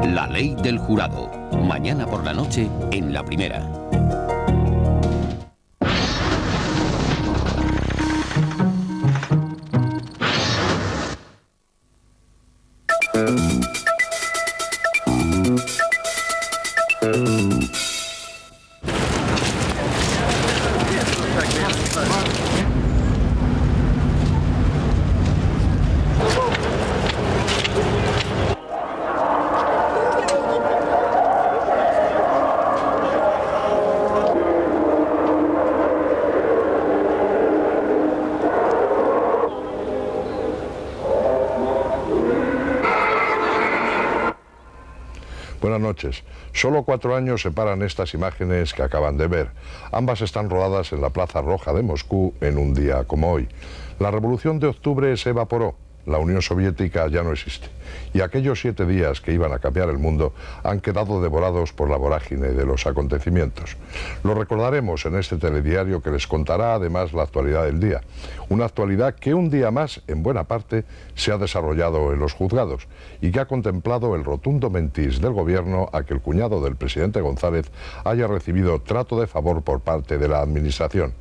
La ley del jurado. Mañana por la noche en La Primera. Buenas noches. Solo 4 años separan estas imágenes que acaban de ver. Ambas están rodadas en la Plaza Roja de Moscú en un día como hoy. La Revolución de Octubre se evaporó. La Unión Soviética ya no existe. Y aquellos 7 días que iban a cambiar el mundo han quedado devorados por la vorágine de los acontecimientos. Lo recordaremos en este telediario que les contará además la actualidad del día. Una actualidad que un día más, en buena parte, se ha desarrollado en los juzgados y que ha contemplado el rotundo mentís del gobierno a que el cuñado del presidente González haya recibido trato de favor por parte de la administración.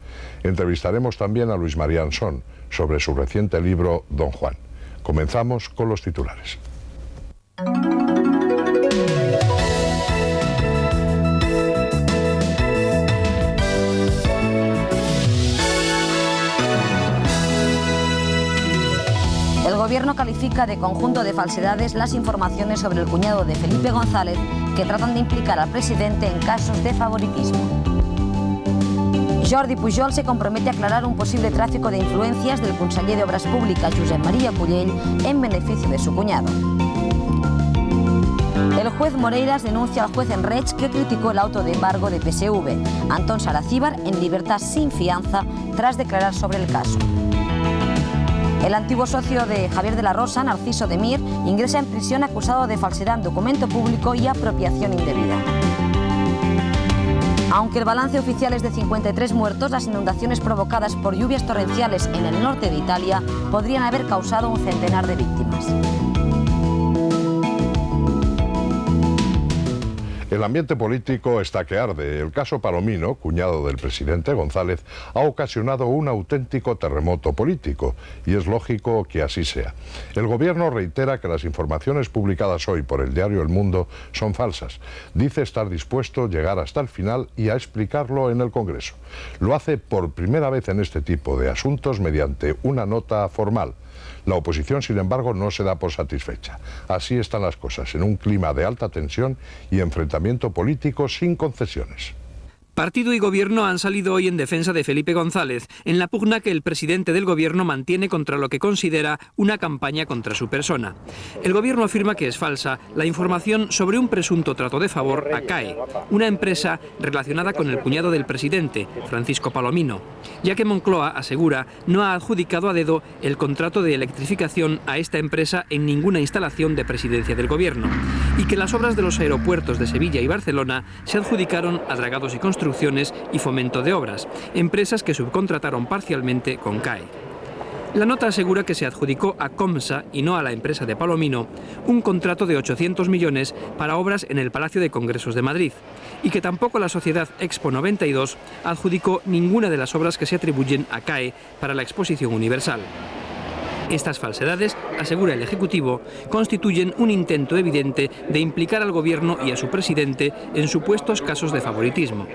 Entrevistaremos también a Luis María Ansón sobre su reciente libro Don Juan. Comenzamos con los titulares. El gobierno califica de conjunto de falsedades las informaciones sobre el cuñado de Felipe González que tratan de implicar al presidente en casos de favoritismo. Jordi Pujol se compromete a aclarar un posible tráfico de influencias del conseller de Obras Públicas, Josep María Cullell, en beneficio de su cuñado. El juez Moreiras denuncia al juez Enreich que criticó el auto de embargo de PSV. Antón Saracíbar en libertad sin fianza tras declarar sobre el caso. El antiguo socio de Javier de la Rosa, Narciso de Mir, ingresa en prisión acusado de falsedad en documento público y apropiación indebida. Aunque el balance oficial es de 53 muertos, las inundaciones provocadas por lluvias torrenciales en el norte de Italia podrían haber causado un centenar de víctimas. El ambiente político está que arde. El caso Palomino, cuñado del presidente González, ha ocasionado un auténtico terremoto político y es lógico que así sea. El gobierno reitera que las informaciones publicadas hoy por el diario El Mundo son falsas. Dice estar dispuesto a llegar hasta el final y a explicarlo en el Congreso. Lo hace por primera vez en este tipo de asuntos mediante una nota formal. La oposición, sin embargo, no se da por satisfecha. Así están las cosas, en un clima de alta tensión y enfrentamiento político sin concesiones. Partido y Gobierno han salido hoy en defensa de Felipe González, en la pugna que el presidente del Gobierno mantiene contra lo que considera una campaña contra su persona. El Gobierno afirma que es falsa la información sobre un presunto trato de favor a CAE, una empresa relacionada con el cuñado del presidente, Francisco Palomino, ya que Moncloa asegura no ha adjudicado a dedo el contrato de electrificación a esta empresa en ninguna instalación de presidencia del Gobierno, y que las obras de los aeropuertos de Sevilla y Barcelona se adjudicaron a Dragados y Construcciones y Fomento de Obras, empresas que subcontrataron parcialmente con CAE. La nota asegura que se adjudicó a Comsa, y no a la empresa de Palomino, un contrato de 800 millones para obras en el Palacio de Congresos de Madrid, y que tampoco la sociedad Expo 92 adjudicó ninguna de las obras que se atribuyen a CAE para la Exposición Universal. Estas falsedades, asegura el Ejecutivo, constituyen un intento evidente de implicar al Gobierno y a su presidente en supuestos casos de favoritismo.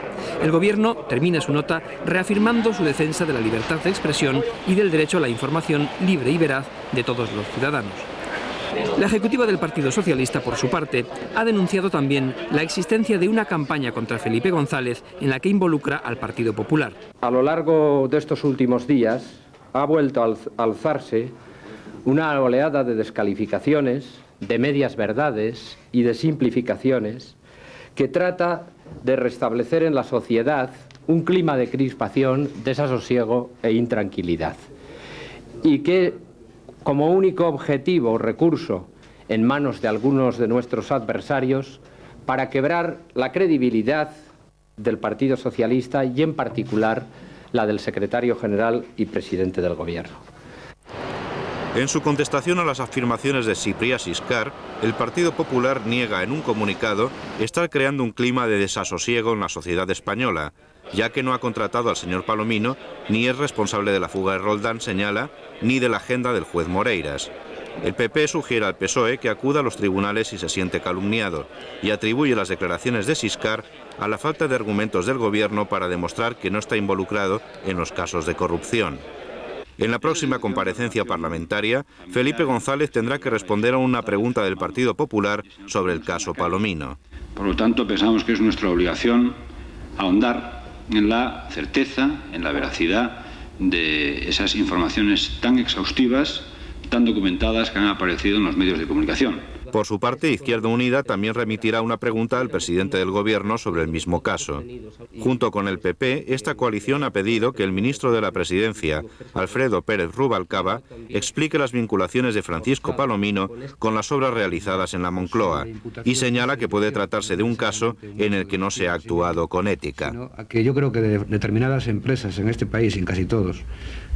El Gobierno termina su nota reafirmando su defensa de la libertad de expresión y del derecho a la información libre y veraz de todos los ciudadanos. La ejecutiva del Partido Socialista, por su parte, ha denunciado también la existencia de una campaña contra Felipe González en la que involucra al Partido Popular. A lo largo de estos últimos días ha vuelto a alzarse una oleada de descalificaciones, de medias verdades y de simplificaciones que trata de restablecer en la sociedad un clima de crispación, desasosiego e intranquilidad. Y que, como único objetivo o recurso en manos de algunos de nuestros adversarios, para quebrar la credibilidad del Partido Socialista y, en particular, la del secretario general y presidente del Gobierno. En su contestación a las afirmaciones de Cyprien Giscard, el Partido Popular niega en un comunicado estar creando un clima de desasosiego en la sociedad española, ya que no ha contratado al señor Palomino, ni es responsable de la fuga de Roldán, señala, ni de la agenda del juez Moreiras. El PP sugiere al PSOE que acuda a los tribunales si se siente calumniado y atribuye las declaraciones de Giscard a la falta de argumentos del gobierno para demostrar que no está involucrado en los casos de corrupción. En la próxima comparecencia parlamentaria, Felipe González tendrá que responder a una pregunta del Partido Popular sobre el caso Palomino. Por lo tanto, pensamos que es nuestra obligación ahondar en la certeza, en la veracidad de esas informaciones tan exhaustivas, tan documentadas que han aparecido en los medios de comunicación. Por su parte, Izquierda Unida también remitirá una pregunta al presidente del Gobierno sobre el mismo caso. Junto con el PP, esta coalición ha pedido que el ministro de la Presidencia, Alfredo Pérez Rubalcaba, explique las vinculaciones de Francisco Palomino con las obras realizadas en la Moncloa y señala que puede tratarse de un caso en el que no se ha actuado con ética. Que yo creo que determinadas empresas en este país, en casi todos,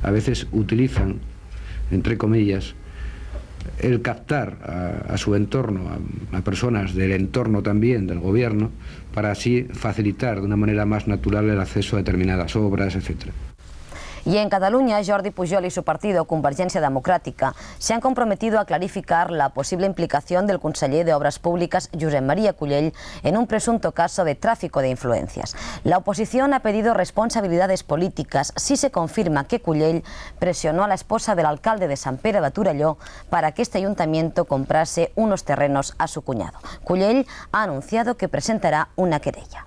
a veces utilizan, entre comillas, el captar a su entorno, a personas del entorno también del gobierno, para así facilitar de una manera más natural el acceso a determinadas obras, etc. Y en Cataluña, Jordi Pujol y su partido, Convergencia Democrática, se han comprometido a clarificar la posible implicación del conseller de Obras Públicas, Josep María Cullell, en un presunto caso de tráfico de influencias. La oposición ha pedido responsabilidades políticas si se confirma que Cullell presionó a la esposa del alcalde de Sant Pere de Torelló para que este ayuntamiento comprase unos terrenos a su cuñado. Cullell ha anunciado que presentará una querella.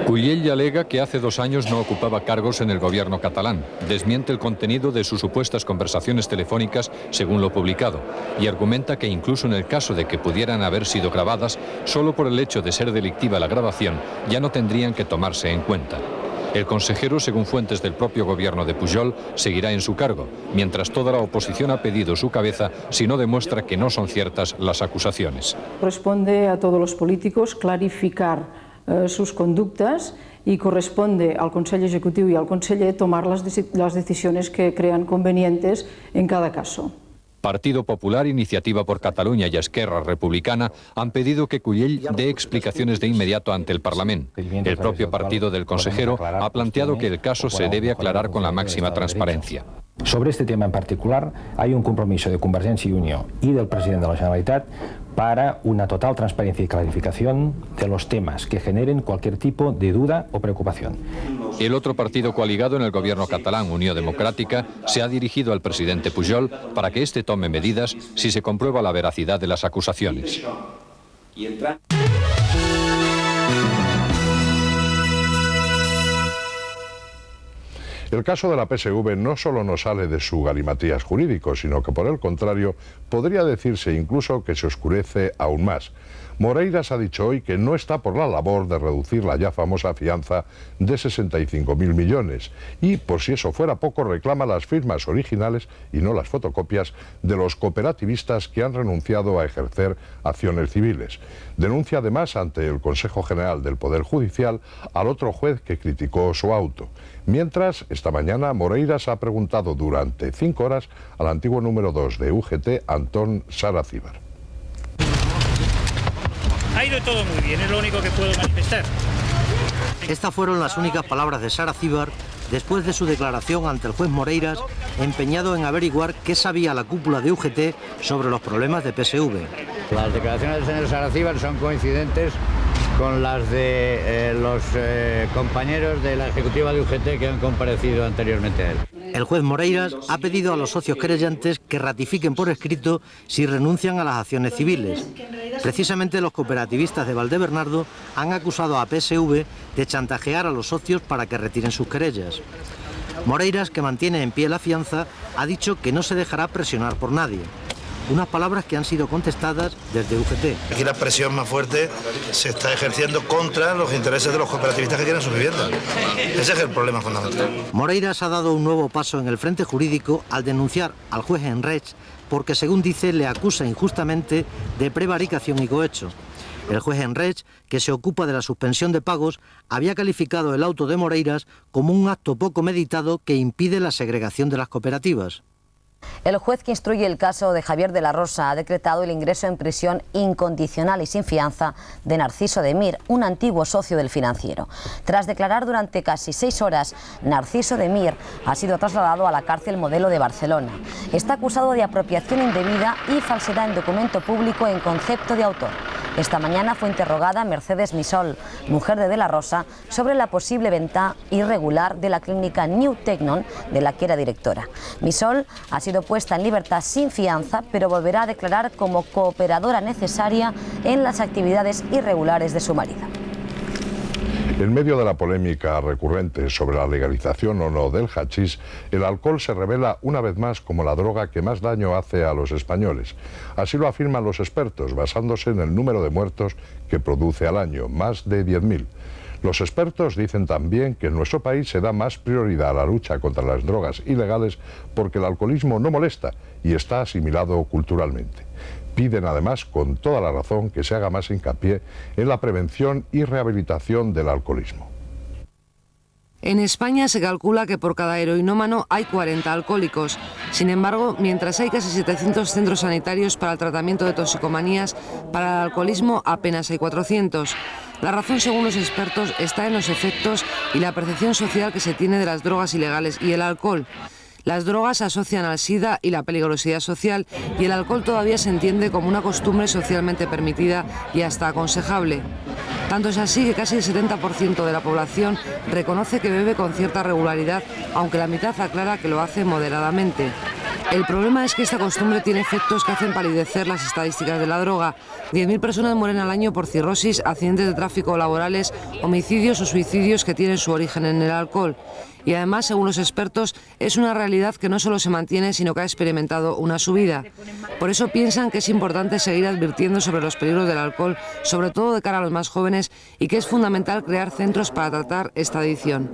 Cullell alega que hace 2 años no ocupaba cargos en el gobierno catalán, desmiente el contenido de sus supuestas conversaciones telefónicas según lo publicado y argumenta que incluso en el caso de que pudieran haber sido grabadas, solo por el hecho de ser delictiva la grabación ya no tendrían que tomarse en cuenta. El consejero, según fuentes del propio gobierno de Pujol, seguirá en su cargo, mientras toda la oposición ha pedido su cabeza si no demuestra que no son ciertas las acusaciones. Corresponde a todos los políticos clarificar sus conductas y corresponde al Consell Ejecutivo y al conseller tomar las decisiones que crean convenientes en cada caso. Partido Popular, Iniciativa por Cataluña y Esquerra Republicana han pedido que Cullell dé explicaciones de inmediato ante el Parlamento. El propio partido del consejero ha planteado que el caso se debe aclarar con la máxima transparencia. Sobre este tema en particular, hay un compromiso de Convergencia y Unió y del presidente de la Generalitat para una total transparencia y clarificación de los temas que generen cualquier tipo de duda o preocupación. El otro partido coaligado en el gobierno catalán, Unió Democrática, se ha dirigido al presidente Pujol para que éste tome medidas si se comprueba la veracidad de las acusaciones. El caso de la PSV no solo no sale de su galimatías jurídico, sino que por el contrario podría decirse incluso que se oscurece aún más. Moreiras ha dicho hoy que no está por la labor de reducir la ya famosa fianza de 65.000 millones y, por si eso fuera poco, reclama las firmas originales y no las fotocopias de los cooperativistas que han renunciado a ejercer acciones civiles. Denuncia además ante el Consejo General del Poder Judicial al otro juez que criticó su auto. Mientras, esta mañana, Moreiras ha preguntado durante 5 horas al antiguo número 2 de UGT, Antón Saracíbar. Ha ido todo muy bien, es lo único que puedo manifestar. Estas fueron las únicas palabras de Saracíbar después de su declaración ante el juez Moreiras, empeñado en averiguar qué sabía la cúpula de UGT sobre los problemas de PSV. Las declaraciones del señor Saracíbar son coincidentes con las de los compañeros de la ejecutiva de UGT que han comparecido anteriormente a él. El juez Moreiras ha pedido a los socios querellantes que ratifiquen por escrito si renuncian a las acciones civiles. Precisamente los cooperativistas de Valdebernardo han acusado a PSV de chantajear a los socios para que retiren sus querellas. Moreiras, que mantiene en pie la fianza, ha dicho que no se dejará presionar por nadie. Unas palabras que han sido contestadas desde UGT. Aquí la presión más fuerte se está ejerciendo contra los intereses de los cooperativistas que quieren sus viviendas. Ese es el problema fundamental. Moreiras ha dado un nuevo paso en el frente jurídico al denunciar al juez Enreich porque, según dice, le acusa injustamente de prevaricación y cohecho. El juez Enreich, que se ocupa de la suspensión de pagos, había calificado el auto de Moreiras como un acto poco meditado que impide la segregación de las cooperativas. El juez que instruye el caso de Javier de la Rosa ha decretado el ingreso en prisión incondicional y sin fianza de Narciso de Mir, un antiguo socio del financiero. Tras declarar durante casi 6 horas, Narciso de Mir ha sido trasladado a la cárcel Modelo de Barcelona. Está acusado de apropiación indebida y falsedad en documento público en concepto de autor. Esta mañana fue interrogada Mercedes Misol, mujer de la Rosa, sobre la posible venta irregular de la clínica New Technon, de la que era directora. Misol ha sido puesta en libertad sin fianza, pero volverá a declarar como cooperadora necesaria en las actividades irregulares de su marido. En medio de la polémica recurrente sobre la legalización o no del hachís, el alcohol se revela una vez más como la droga que más daño hace a los españoles. Así lo afirman los expertos, basándose en el número de muertos que produce al año, más de 10.000. Los expertos dicen también que en nuestro país se da más prioridad a la lucha contra las drogas ilegales porque el alcoholismo no molesta y está asimilado culturalmente. Piden además, con toda la razón, que se haga más hincapié en la prevención y rehabilitación del alcoholismo. En España se calcula que por cada heroinómano hay 40 alcohólicos. Sin embargo, mientras hay casi 700 centros sanitarios para el tratamiento de toxicomanías, para el alcoholismo apenas hay 400. La razón, según los expertos, está en los efectos y la percepción social que se tiene de las drogas ilegales y el alcohol. Las drogas se asocian al SIDA y la peligrosidad social, y el alcohol todavía se entiende como una costumbre socialmente permitida y hasta aconsejable. Tanto es así que casi el 70% de la población reconoce que bebe con cierta regularidad, aunque la mitad aclara que lo hace moderadamente. El problema es que esta costumbre tiene efectos que hacen palidecer las estadísticas de la droga. 10.000 personas mueren al año por cirrosis, accidentes de tráfico laborales, homicidios o suicidios que tienen su origen en el alcohol. Y además, según los expertos, es una realidad que no solo se mantiene, sino que ha experimentado una subida. Por eso piensan que es importante seguir advirtiendo sobre los peligros del alcohol, sobre todo de cara a los más jóvenes, y que es fundamental crear centros para tratar esta adicción.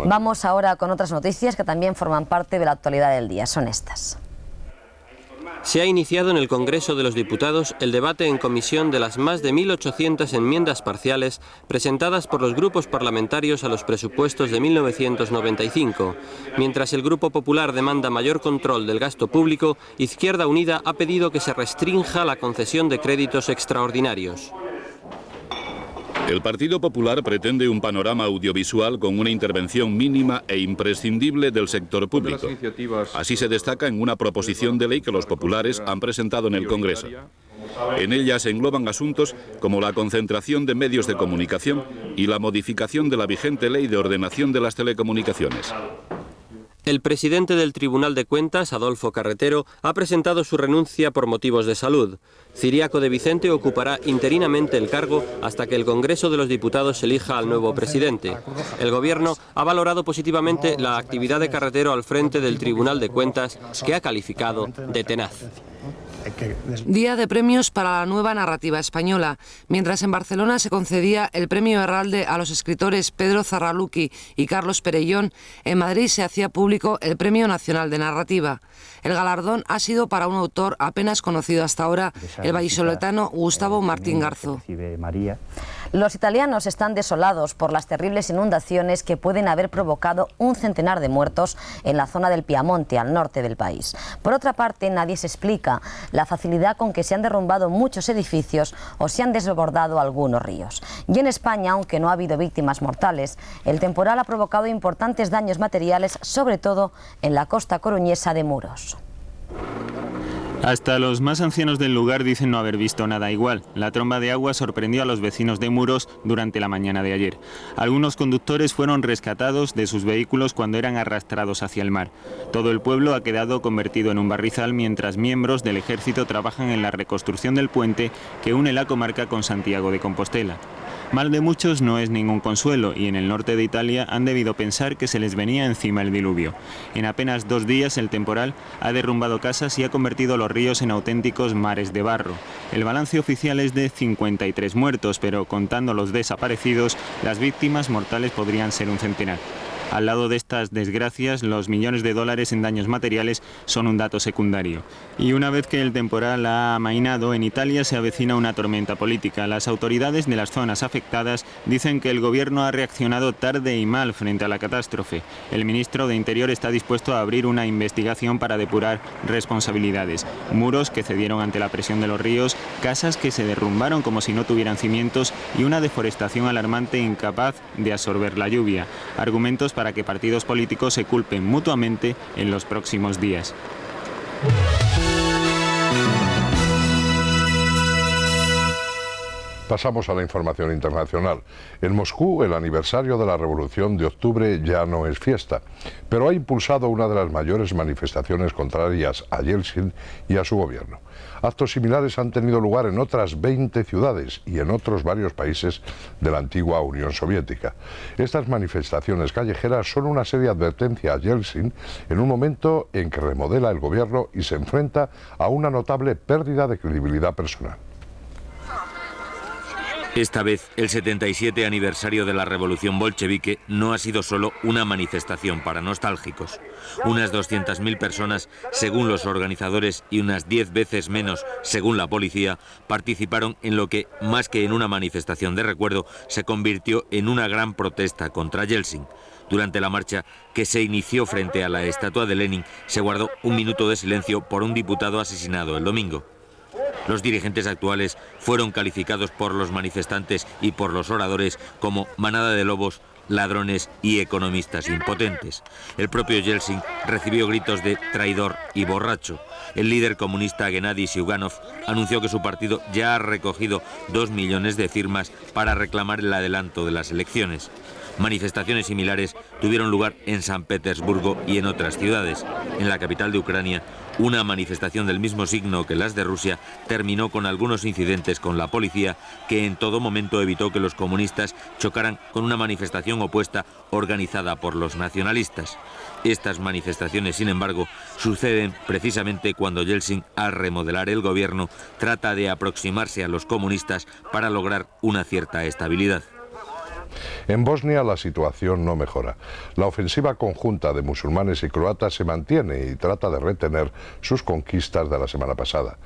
Vamos ahora con otras noticias que también forman parte de la actualidad del día. Son estas. Se ha iniciado en el Congreso de los Diputados el debate en comisión de las más de 1.800 enmiendas parciales presentadas por los grupos parlamentarios a los presupuestos de 1995. Mientras el Grupo Popular demanda mayor control del gasto público, Izquierda Unida ha pedido que se restrinja la concesión de créditos extraordinarios. El Partido Popular pretende un panorama audiovisual con una intervención mínima e imprescindible del sector público. Así se destaca en una proposición de ley que los populares han presentado en el Congreso. En ella se engloban asuntos como la concentración de medios de comunicación y la modificación de la vigente Ley de Ordenación de las Telecomunicaciones. El presidente del Tribunal de Cuentas, Adolfo Carretero, ha presentado su renuncia por motivos de salud. Ciriaco de Vicente ocupará interinamente el cargo hasta que el Congreso de los Diputados elija al nuevo presidente. El Gobierno ha valorado positivamente la actividad de Carretero al frente del Tribunal de Cuentas, que ha calificado de tenaz. Día de premios para la nueva narrativa española. Mientras en Barcelona se concedía el premio Herralde a los escritores Pedro Zarraluki y Carlos Perellón, en Madrid se hacía público el Premio Nacional de Narrativa. El galardón ha sido para un autor apenas conocido hasta ahora, el vallisoletano Gustavo Martín Garzo. Los italianos están desolados por las terribles inundaciones que pueden haber provocado un centenar de muertos en la zona del Piamonte, al norte del país. Por otra parte, nadie se explica la facilidad con que se han derrumbado muchos edificios o se han desbordado algunos ríos. Y en España, aunque no ha habido víctimas mortales, el temporal ha provocado importantes daños materiales, sobre todo en la costa coruñesa de Muros. Hasta los más ancianos del lugar dicen no haber visto nada igual. La tromba de agua sorprendió a los vecinos de Muros durante la mañana de ayer. Algunos conductores fueron rescatados de sus vehículos cuando eran arrastrados hacia el mar. Todo el pueblo ha quedado convertido en un barrizal mientras miembros del ejército trabajan en la reconstrucción del puente que une la comarca con Santiago de Compostela. Mal de muchos no es ningún consuelo y en el norte de Italia han debido pensar que se les venía encima el diluvio. En apenas 2 días el temporal ha derrumbado casas y ha convertido los ríos en auténticos mares de barro. El balance oficial es de 53 muertos, pero contando los desaparecidos, las víctimas mortales podrían ser un centenar. Al lado de estas desgracias, los millones de dólares en daños materiales son un dato secundario. Y una vez que el temporal ha amainado, en Italia se avecina una tormenta política. Las autoridades de las zonas afectadas dicen que el gobierno ha reaccionado tarde y mal frente a la catástrofe. El ministro de Interior está dispuesto a abrir una investigación para depurar responsabilidades. Muros que cedieron ante la presión de los ríos, casas que se derrumbaron como si no tuvieran cimientos y una deforestación alarmante incapaz de absorber la lluvia. Argumentos para que partidos políticos se culpen mutuamente en los próximos días. Pasamos a la información internacional. En Moscú, el aniversario de la Revolución de Octubre ya no es fiesta, pero ha impulsado una de las mayores manifestaciones contrarias a Yeltsin y a su gobierno. Actos similares han tenido lugar en otras 20 ciudades y en otros varios países de la antigua Unión Soviética. Estas manifestaciones callejeras son una seria advertencia a Yeltsin en un momento en que remodela el gobierno y se enfrenta a una notable pérdida de credibilidad personal. Esta vez, el 77 aniversario de la revolución bolchevique no ha sido solo una manifestación para nostálgicos. Unas 200.000 personas, según los organizadores, y unas 10 veces menos, según la policía, participaron en lo que, más que en una manifestación de recuerdo, se convirtió en una gran protesta contra Yeltsin. Durante la marcha, que se inició frente a la estatua de Lenin, se guardó un minuto de silencio por un diputado asesinado el domingo. Los dirigentes actuales fueron calificados por los manifestantes y por los oradores como manada de lobos, ladrones y economistas impotentes. El propio Yeltsin recibió gritos de traidor y borracho. El líder comunista Gennady Zyuganov anunció que su partido ya ha recogido 2 millones de firmas para reclamar el adelanto de las elecciones. Manifestaciones similares tuvieron lugar en San Petersburgo y en otras ciudades. En la capital de Ucrania, una manifestación del mismo signo que las de Rusia terminó con algunos incidentes con la policía, que en todo momento evitó que los comunistas chocaran con una manifestación opuesta organizada por los nacionalistas. Estas manifestaciones, sin embargo, suceden precisamente cuando Yeltsin, al remodelar el gobierno, trata de aproximarse a los comunistas para lograr una cierta estabilidad. En Bosnia la situación no mejora. La ofensiva conjunta de musulmanes y croatas se mantiene y trata de retener sus conquistas de la semana pasada.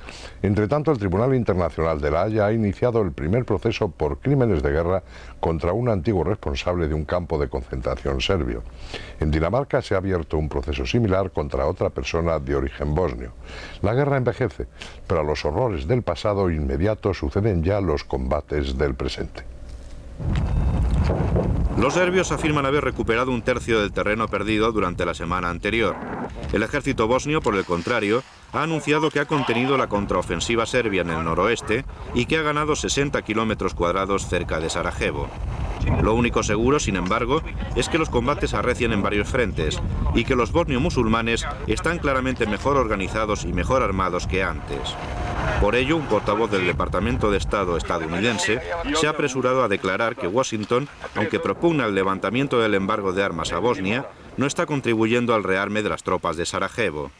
Entre tanto, el Tribunal Internacional de La Haya ha iniciado el primer proceso por crímenes de guerra contra un antiguo responsable de un campo de concentración serbio. En Dinamarca se ha abierto un proceso similar contra otra persona de origen bosnio. La guerra envejece, pero a los horrores del pasado inmediato suceden ya los combates del presente. Los serbios afirman haber recuperado un tercio del terreno perdido durante la semana anterior. El ejército bosnio, por el contrario, ha anunciado que ha contenido la contraofensiva serbia en el noroeste y que ha ganado 60 kilómetros cuadrados cerca de Sarajevo. Lo único seguro, sin embargo, es que los combates arrecian en varios frentes y que los bosnio-musulmanes están claramente mejor organizados y mejor armados que antes. Por ello, un portavoz del Departamento de Estado estadounidense se ha apresurado a declarar que Washington, aunque propugna el levantamiento del embargo de armas a Bosnia, no está contribuyendo al rearme de las tropas de Sarajevo.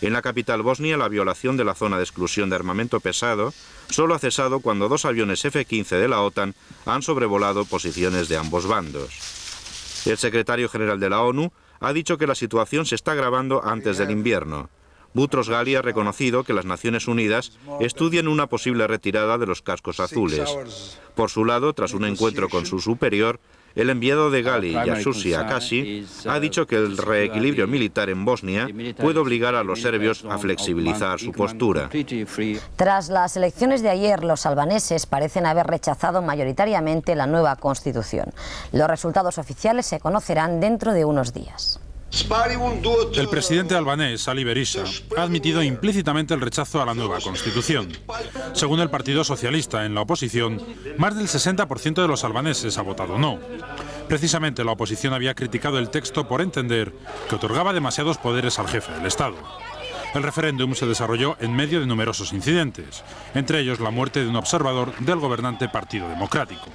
En la capital bosnia, la violación de la zona de exclusión de armamento pesado solo ha cesado cuando 2 aviones F-15 de la OTAN han sobrevolado posiciones de ambos bandos. El secretario general de la ONU ha dicho que la situación se está agravando antes del invierno. Boutros Ghali ha reconocido que las Naciones Unidas estudian una posible retirada de los cascos azules. Por su lado, tras un encuentro con su superior, el enviado de Ghali, Yasushi Akashi, ha dicho que el reequilibrio militar en Bosnia puede obligar a los serbios a flexibilizar su postura. Tras las elecciones de ayer, los albaneses parecen haber rechazado mayoritariamente la nueva constitución. Los resultados oficiales se conocerán dentro de unos días. El presidente albanés, Ali Berisha, ha admitido implícitamente el rechazo a la nueva Constitución. Según el Partido Socialista, en la oposición, más del 60% de los albaneses ha votado no. Precisamente la oposición había criticado el texto por entender que otorgaba demasiados poderes al jefe del Estado. El referéndum se desarrolló en medio de numerosos incidentes, entre ellos la muerte de un observador del gobernante Partido Democrático.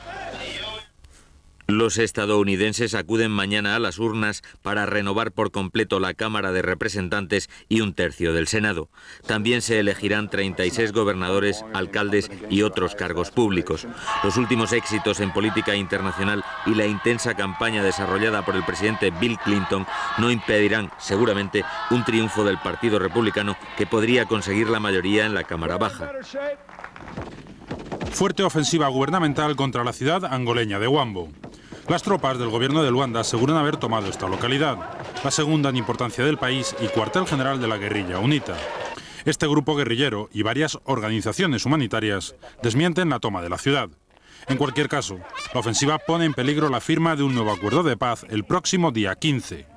Los estadounidenses acuden mañana a las urnas para renovar por completo la Cámara de Representantes y un tercio del Senado. También se elegirán 36 gobernadores, alcaldes y otros cargos públicos. Los últimos éxitos en política internacional y la intensa campaña desarrollada por el presidente Bill Clinton no impedirán, seguramente, un triunfo del Partido Republicano que podría conseguir la mayoría en la Cámara Baja. Fuerte ofensiva gubernamental contra la ciudad angoleña de Huambo. Las tropas del gobierno de Luanda aseguran haber tomado esta localidad, la segunda en importancia del país y cuartel general de la guerrilla UNITA. Este grupo guerrillero y varias organizaciones humanitarias desmienten la toma de la ciudad. En cualquier caso, la ofensiva pone en peligro la firma de un nuevo acuerdo de paz el próximo día 15.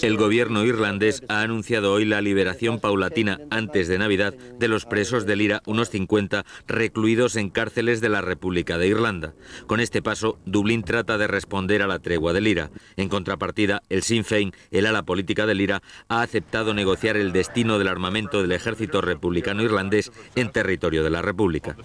El gobierno irlandés ha anunciado hoy la liberación paulatina antes de Navidad de los presos del IRA, unos 50 recluidos en cárceles de la República de Irlanda. Con este paso, Dublín trata de responder a la tregua del IRA. En contrapartida, el Sinn Féin, el ala política del IRA, ha aceptado negociar el destino del armamento del ejército republicano irlandés en territorio de la República.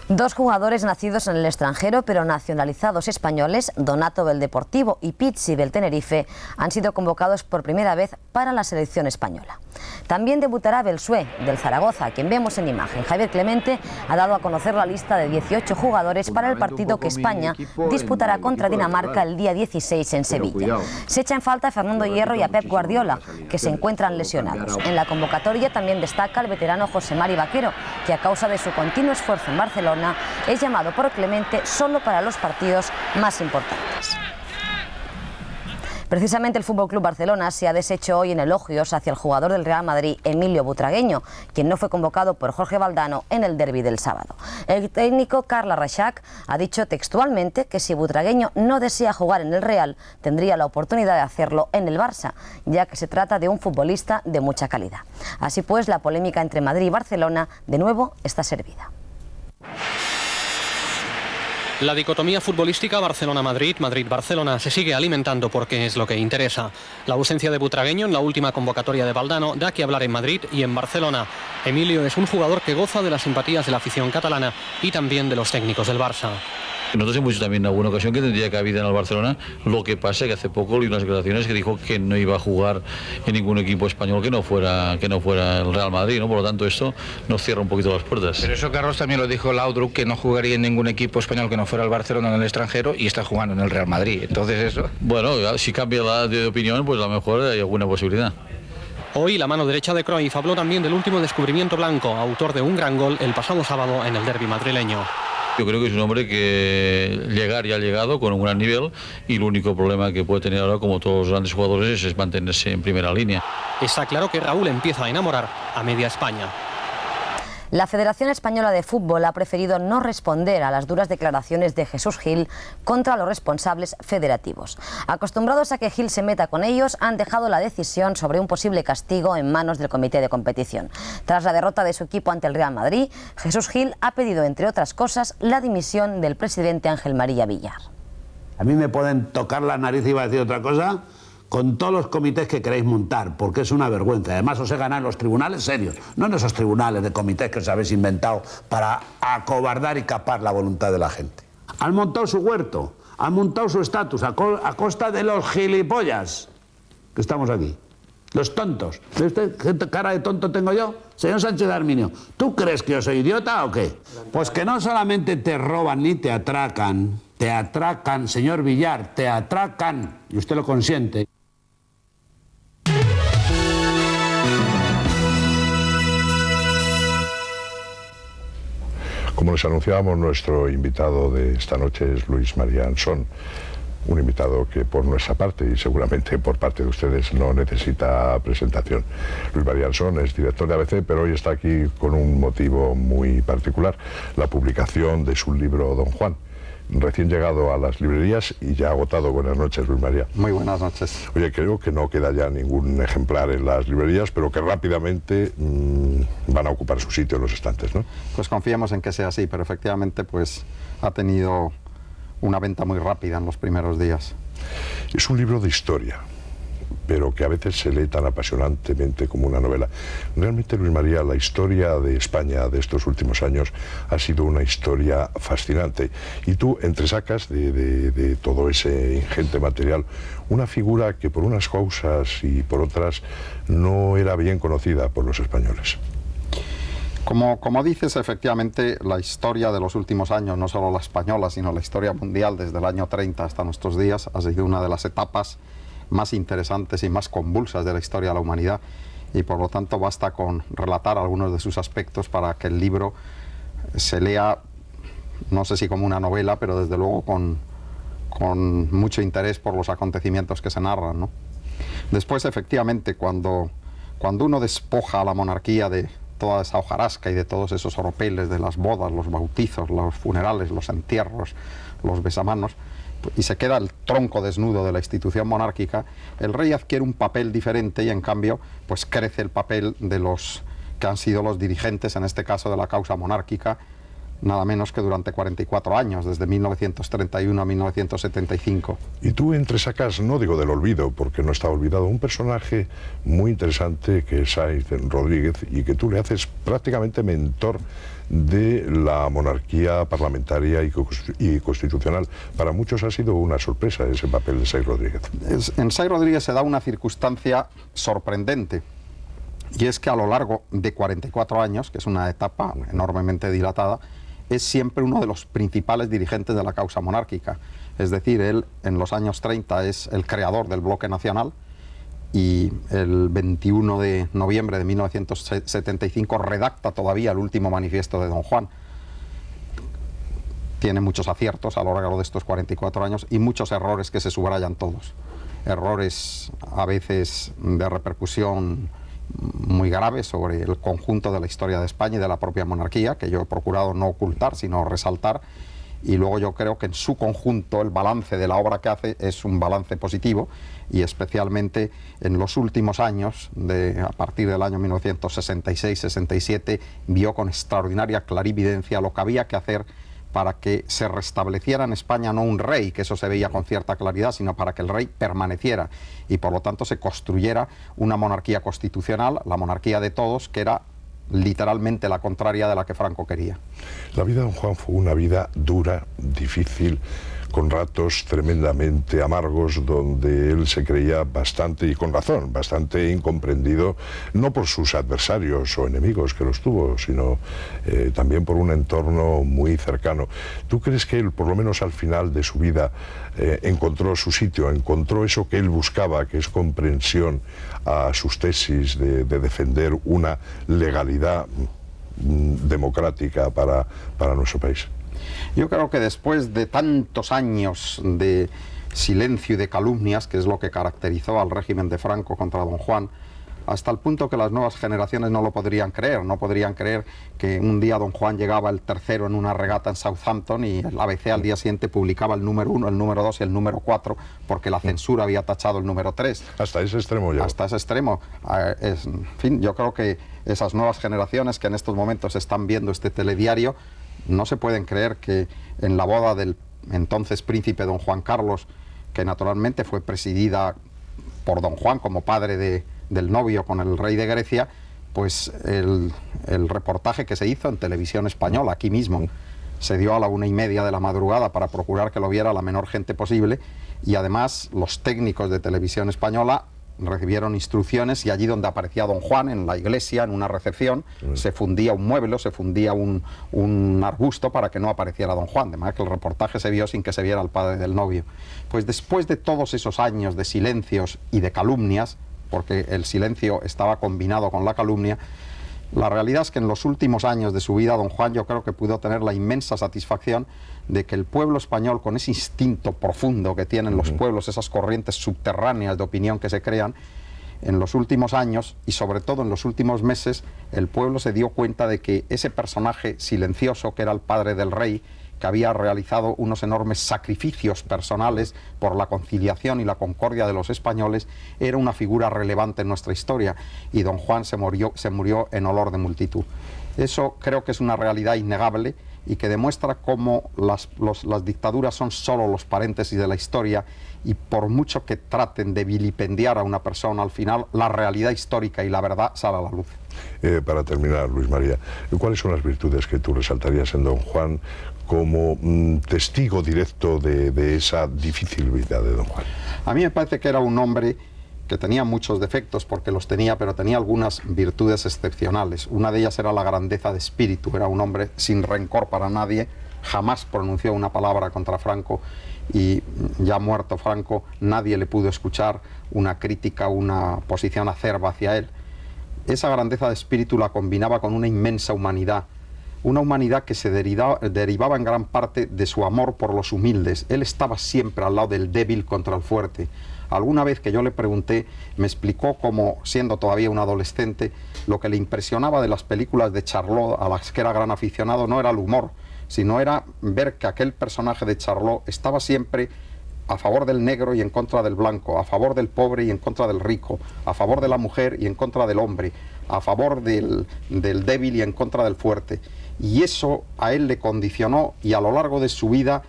Dos jugadores nacidos en el extranjero pero nacionalizados españoles, Donato del Deportivo y Pizzi del Tenerife, han sido convocados por primera vez para la selección española. También debutará Belsué del Zaragoza, quien vemos en imagen. Javier Clemente ha dado a conocer la lista de 18 jugadores para el partido que España disputará contra Dinamarca el día 16 en Sevilla. Se echa en falta a Fernando Hierro y a Pep Guardiola, que se encuentran lesionados. En la convocatoria también destaca el veterano José Mari Vaquero, que a causa de su continuo esfuerzo en Barcelona es llamado por Clemente solo para los partidos más importantes. Precisamente el Fútbol Club Barcelona se ha deshecho hoy en elogios hacia el jugador del Real Madrid, Emilio Butragueño, quien no fue convocado por Jorge Valdano en el derbi del sábado. El técnico Carles Reixac ha dicho textualmente que si Butragueño no desea jugar en el Real, tendría la oportunidad de hacerlo en el Barça, ya que se trata de un futbolista de mucha calidad. Así pues, la polémica entre Madrid y Barcelona de nuevo está servida. La dicotomía futbolística Barcelona-Madrid, Madrid-Barcelona se sigue alimentando porque es lo que interesa. La ausencia de Butragueño en la última convocatoria de Valdano da que hablar en Madrid y en Barcelona. Emilio es un jugador que goza de las simpatías de la afición catalana y también de los técnicos del Barça. Nosotros hemos dicho también en alguna ocasión que tendría cabida en el Barcelona, lo que pasa es que hace poco leí unas declaraciones que dijo que no iba a jugar en ningún equipo español que no fuera el Real Madrid, ¿no? Por lo tanto esto nos cierra un poquito las puertas. Pero eso Carlos también lo dijo Laudrup, que no jugaría en ningún equipo español que no fuera el Barcelona en el extranjero y está jugando en el Real Madrid, entonces eso... Bueno, si cambia de opinión, pues a lo mejor hay alguna posibilidad. Hoy la mano derecha de Cruyff habló también del último descubrimiento blanco, autor de un gran gol el pasado sábado en el derbi madrileño. Yo creo que es un hombre que llegar ya ha llegado con un gran nivel y el único problema que puede tener ahora, como todos los grandes jugadores, es mantenerse en primera línea. Está claro que Raúl empieza a enamorar a media España. La Federación Española de Fútbol ha preferido no responder a las duras declaraciones de Jesús Gil contra los responsables federativos. Acostumbrados a que Gil se meta con ellos, han dejado la decisión sobre un posible castigo en manos del comité de competición. Tras la derrota de su equipo ante el Real Madrid, Jesús Gil ha pedido, entre otras cosas, la dimisión del presidente Ángel María Villar. A mí me pueden tocar la nariz y iba a decir otra cosa, con todos los comités que queréis montar, porque es una vergüenza. Además os he ganado en los tribunales serios, no en esos tribunales de comités que os habéis inventado para acobardar y capar la voluntad de la gente. Han montado su huerto, han montado su estatus a costa de los gilipollas que estamos aquí, los tontos. ¿Qué cara de tonto tengo yo? Señor Sánchez Arminio, ¿tú crees que yo soy idiota o qué? Pues que no solamente te roban ni te atracan, señor Villar, te atracan, y usted lo consiente. Como les anunciábamos, nuestro invitado de esta noche es Luis María Ansón, un invitado que por nuestra parte y seguramente por parte de ustedes no necesita presentación. Luis María Ansón es director de ABC, pero hoy está aquí con un motivo muy particular, la publicación de su libro Don Juan, recién llegado a las librerías y ya agotado. Buenas noches, Luis María. Muy buenas noches. Oye, creo que no queda ya ningún ejemplar en las librerías, pero que rápidamente van a ocupar su sitio en los estantes, ¿no? Pues confiemos en que sea así, pero efectivamente pues ha tenido una venta muy rápida en los primeros días. Es un libro de historia, pero que a veces se lee tan apasionantemente como una novela. Realmente, Luis María, la historia de España de estos últimos años ha sido una historia fascinante. Y tú entresacas de todo ese ingente material una figura que por unas causas y por otras no era bien conocida por los españoles. Como dices, efectivamente, la historia de los últimos años, no solo la española, sino la historia mundial desde el año 30 hasta nuestros días, ha sido una de las etapas más interesantes y más convulsas de la historia de la humanidad, y por lo tanto basta con relatar algunos de sus aspectos para que el libro se lea, no sé si como una novela, pero desde luego con mucho interés por los acontecimientos que se narran, ¿no? Después, efectivamente, cuando uno despoja a la monarquía de toda esa hojarasca y de todos esos oropeles de las bodas, los bautizos, los funerales, los entierros, los besamanos, y se queda el tronco desnudo de la institución monárquica, el rey adquiere un papel diferente y en cambio pues crece el papel de los que han sido los dirigentes, en este caso de la causa monárquica, nada menos que durante 44 años, desde 1931 a 1975. Y tú entresacas, no digo del olvido, porque no está olvidado, un personaje muy interesante que es Sáenz Rodríguez, y que tú le haces prácticamente mentor de la monarquía parlamentaria y constitucional. Para muchos ha sido una sorpresa ese papel de Sáenz Rodríguez. En Sáenz Rodríguez se da una circunstancia sorprendente, y es que a lo largo de 44 años, que es una etapa enormemente dilatada, es siempre uno de los principales dirigentes de la causa monárquica. Es decir, él en los años 30 es el creador del Bloque Nacional, y el 21 de noviembre de 1975 redacta todavía el último manifiesto de Don Juan. Tiene muchos aciertos a lo largo de estos 44 años y muchos errores que se subrayan todos. Errores a veces de repercusión muy graves sobre el conjunto de la historia de España y de la propia monarquía, que yo he procurado no ocultar, sino resaltar. Y luego yo creo que en su conjunto el balance de la obra que hace es un balance positivo, y especialmente en los últimos años, a partir del año 1966-67, vio con extraordinaria clarividencia lo que había que hacer para que se restableciera en España no un rey, que eso se veía con cierta claridad, sino para que el rey permaneciera y por lo tanto se construyera una monarquía constitucional, la monarquía de todos, que era literalmente la contraria de la que Franco quería. La vida de Don Juan fue una vida dura, difícil, con ratos tremendamente amargos, donde él se creía bastante, y con razón, bastante incomprendido, no por sus adversarios o enemigos, que los tuvo, sino también por un entorno muy cercano. ¿Tú crees que él, por lo menos al final de su vida, encontró su sitio, encontró eso que él buscaba, que es comprensión a sus tesis de defender una legalidad democrática para nuestro país? Yo creo que después de tantos años de silencio y de calumnias, que es lo que caracterizó al régimen de Franco contra Don Juan, hasta el punto que las nuevas generaciones no lo podrían creer, no podrían creer que un día Don Juan llegaba el tercero en una regata en Southampton y el ABC al día siguiente publicaba el número 1, el número 2 y el número 4, porque la censura había tachado el número 3. Hasta ese extremo ya. Hasta ese extremo. En fin, yo creo que esas nuevas generaciones que en estos momentos están viendo este telediario no se pueden creer que en la boda del entonces príncipe Don Juan Carlos, que naturalmente fue presidida por Don Juan como padre del novio con el rey de Grecia, pues el reportaje que se hizo en televisión española, aquí mismo, se dio a la 1:30 de la madrugada para procurar que lo viera la menor gente posible, y además los técnicos de televisión española recibieron instrucciones, y allí donde aparecía Don Juan, en la iglesia, en una recepción, se fundía un mueble, se fundía un arbusto para que no apareciera Don Juan, de manera que el reportaje se vio sin que se viera al padre del novio. Pues después de todos esos años de silencios y de calumnias, porque el silencio estaba combinado con la calumnia, la realidad es que en los últimos años de su vida Don Juan yo creo que pudo tener la inmensa satisfacción de que el pueblo español, con ese instinto profundo que tienen los pueblos, esas corrientes subterráneas de opinión que se crean, en los últimos años y sobre todo en los últimos meses, el pueblo se dio cuenta de que ese personaje silencioso que era el padre del rey, que había realizado unos enormes sacrificios personales por la conciliación y la concordia de los españoles, era una figura relevante en nuestra historia, y Don Juan se murió en olor de multitud. Eso creo que es una realidad innegable y que demuestra cómo las dictaduras son solo los paréntesis de la historia, y por mucho que traten de vilipendiar a una persona, al final la realidad histórica y la verdad sale a la luz. Para terminar, Luis María, ¿cuáles son las virtudes que tú resaltarías en Don Juan como testigo directo de esa difícil vida de Don Juan? A mí me parece que era un hombre que tenía muchos defectos porque los tenía, pero tenía algunas virtudes excepcionales. Una de ellas era la grandeza de espíritu. Era un hombre sin rencor para nadie, jamás pronunció una palabra contra Franco, y ya muerto Franco nadie le pudo escuchar una crítica, una posición acerba hacia él. Esa grandeza de espíritu la combinaba con una inmensa humanidad, una humanidad que se derivaba en gran parte de su amor por los humildes. Él estaba siempre al lado del débil contra el fuerte. Alguna vez que yo le pregunté, me explicó cómo, siendo todavía un adolescente, lo que le impresionaba de las películas de Charlot, a las que era gran aficionado, no era el humor, sino era ver que aquel personaje de Charlot estaba siempre a favor del negro y en contra del blanco, a favor del pobre y en contra del rico, a favor de la mujer y en contra del hombre, a favor del débil y en contra del fuerte. Y eso a él le condicionó, y a lo largo de su vida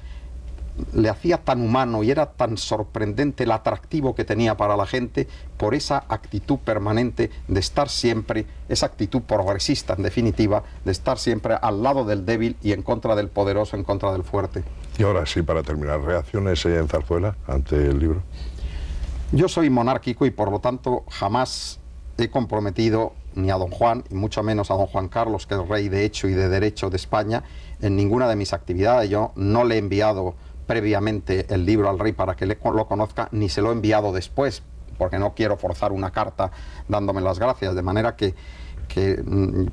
le hacía tan humano y era tan sorprendente el atractivo que tenía para la gente por esa actitud permanente de estar siempre, esa actitud progresista en definitiva, de estar siempre al lado del débil y en contra del poderoso, en contra del fuerte. Y ahora sí, para terminar, ¿reacciones en Zarzuela ante el libro? Yo soy monárquico y por lo tanto jamás he comprometido ni a don Juan, y mucho menos a don Juan Carlos, que es rey de hecho y de derecho de España, en ninguna de mis actividades. Yo no le he enviado previamente el libro al rey para que lo conozca, ni se lo he enviado después, porque no quiero forzar una carta dándome las gracias, de manera que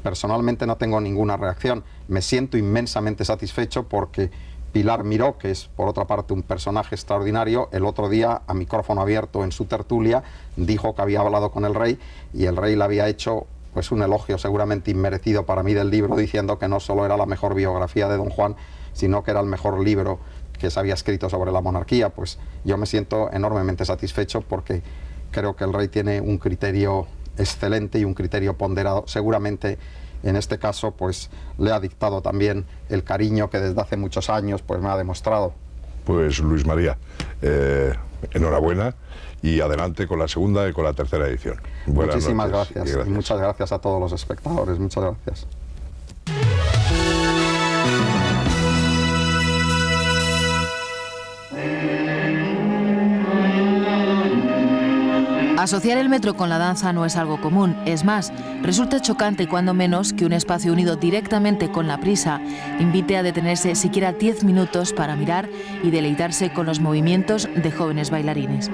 personalmente no tengo ninguna reacción. Me siento inmensamente satisfecho porque Pilar Miró, que es por otra parte un personaje extraordinario, el otro día a micrófono abierto en su tertulia dijo que había hablado con el rey, y el rey le había hecho pues un elogio seguramente inmerecido para mí del libro, diciendo que no solo era la mejor biografía de don Juan, sino que era el mejor libro que se había escrito sobre la monarquía. Pues yo me siento enormemente satisfecho porque creo que el rey tiene un criterio excelente y un criterio ponderado. Seguramente en este caso pues le ha dictado también el cariño que desde hace muchos años pues me ha demostrado. Pues Luis María, enhorabuena y adelante con la segunda y con la tercera edición. Muchísimas gracias. Y muchas gracias a todos los espectadores. Muchas gracias. Asociar el metro con la danza no es algo común. Es más, resulta chocante cuando menos que un espacio unido directamente con la prisa invite a detenerse siquiera 10 minutos para mirar y deleitarse con los movimientos de jóvenes bailarines.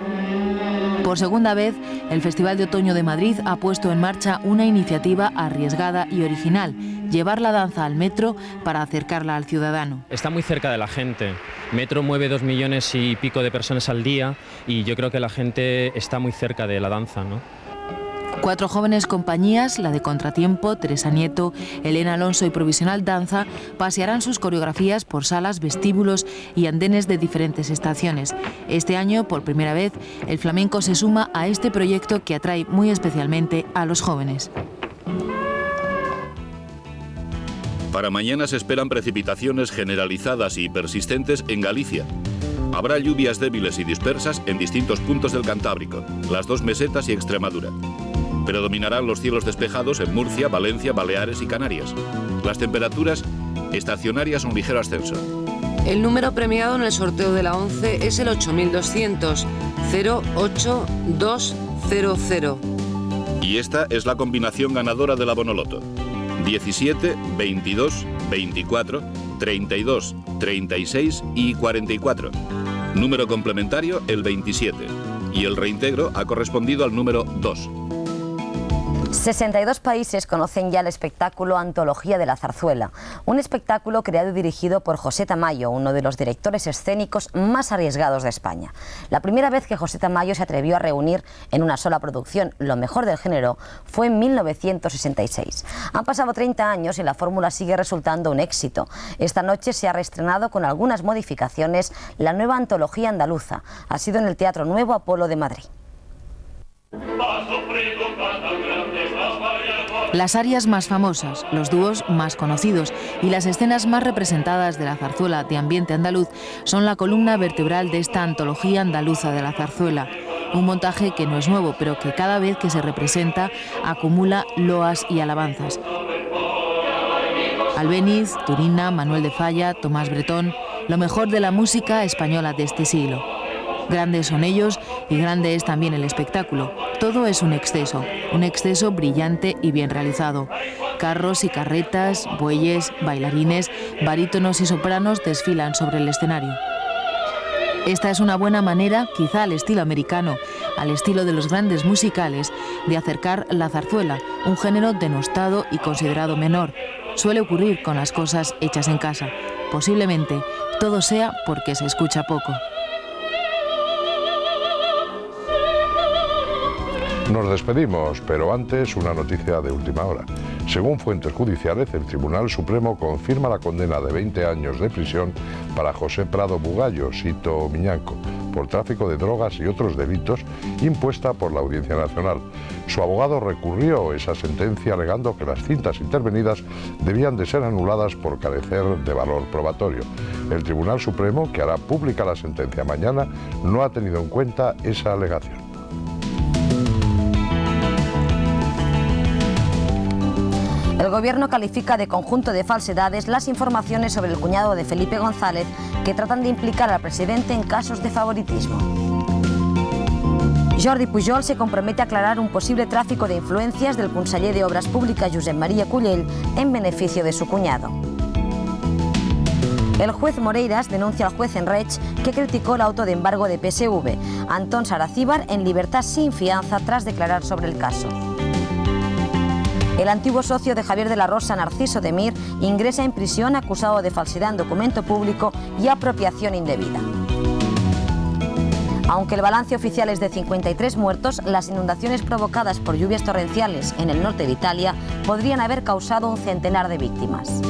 Por segunda vez, el Festival de Otoño de Madrid ha puesto en marcha una iniciativa arriesgada y original: llevar la danza al metro para acercarla al ciudadano. Está muy cerca de la gente. Metro mueve 2 millones y pico de personas al día y yo creo que la gente está muy cerca de la danza, ¿no? 4 jóvenes compañías, la de Contratiempo, Teresa Nieto, Elena Alonso y Provisional Danza, pasearán sus coreografías por salas, vestíbulos y andenes de diferentes estaciones. Este año, por primera vez, el flamenco se suma a este proyecto que atrae muy especialmente a los jóvenes. Para mañana se esperan precipitaciones generalizadas y persistentes en Galicia. Habrá lluvias débiles y dispersas en distintos puntos del Cantábrico, las 2 mesetas y Extremadura. Predominarán los cielos despejados en Murcia, Valencia, Baleares y Canarias. Las temperaturas estacionarias un ligero ascenso. El número premiado en el sorteo de la 11 es el 8200 08200. Y esta es la combinación ganadora de la Bonoloto: 17, 22, 24, 32, 36 y 44. Número complementario el 27. Y el reintegro ha correspondido al número 2. 62 países conocen ya el espectáculo Antología de la Zarzuela, un espectáculo creado y dirigido por José Tamayo, uno de los directores escénicos más arriesgados de España. La primera vez que José Tamayo se atrevió a reunir en una sola producción lo mejor del género fue en 1966. Han pasado 30 años y la fórmula sigue resultando un éxito. Esta noche se ha reestrenado con algunas modificaciones la nueva Antología Andaluza. Ha sido en el Teatro Nuevo Apolo de Madrid. Las arias más famosas, los dúos más conocidos y las escenas más representadas de la zarzuela de ambiente andaluz son la columna vertebral de esta Antología Andaluza de la Zarzuela. Un montaje que no es nuevo, pero que cada vez que se representa acumula loas y alabanzas. Albéniz, Turina, Manuel de Falla, Tomás Bretón, lo mejor de la música española de este siglo. Grandes son ellos y grande es también el espectáculo. Todo es un exceso brillante y bien realizado. Carros y carretas, bueyes, bailarines, barítonos y sopranos desfilan sobre el escenario. Esta es una buena manera, quizá al estilo americano, al estilo de los grandes musicales, de acercar la zarzuela, un género denostado y considerado menor. Suele ocurrir con las cosas hechas en casa. Posiblemente todo sea porque se escucha poco. Nos despedimos, pero antes una noticia de última hora. Según fuentes judiciales, el Tribunal Supremo confirma la condena de 20 años de prisión para José Prado Bugallo, Sito Miñanco, por tráfico de drogas y otros delitos impuesta por la Audiencia Nacional. Su abogado recurrió esa sentencia alegando que las cintas intervenidas debían de ser anuladas por carecer de valor probatorio. El Tribunal Supremo, que hará pública la sentencia mañana, no ha tenido en cuenta esa alegación. El Gobierno califica de conjunto de falsedades las informaciones sobre el cuñado de Felipe González que tratan de implicar al presidente en casos de favoritismo. Jordi Pujol se compromete a aclarar un posible tráfico de influencias del conseller de Obras Públicas Josep María Cullell en beneficio de su cuñado. El juez Moreiras denuncia al juez Enreich que criticó el auto de embargo de PSV. Antón Saracíbar en libertad sin fianza tras declarar sobre el caso. El antiguo socio de Javier de la Rosa, Narciso de Mir, ingresa en prisión acusado de falsedad en documento público y apropiación indebida. Aunque el balance oficial es de 53 muertos, las inundaciones provocadas por lluvias torrenciales en el norte de Italia podrían haber causado un centenar de víctimas.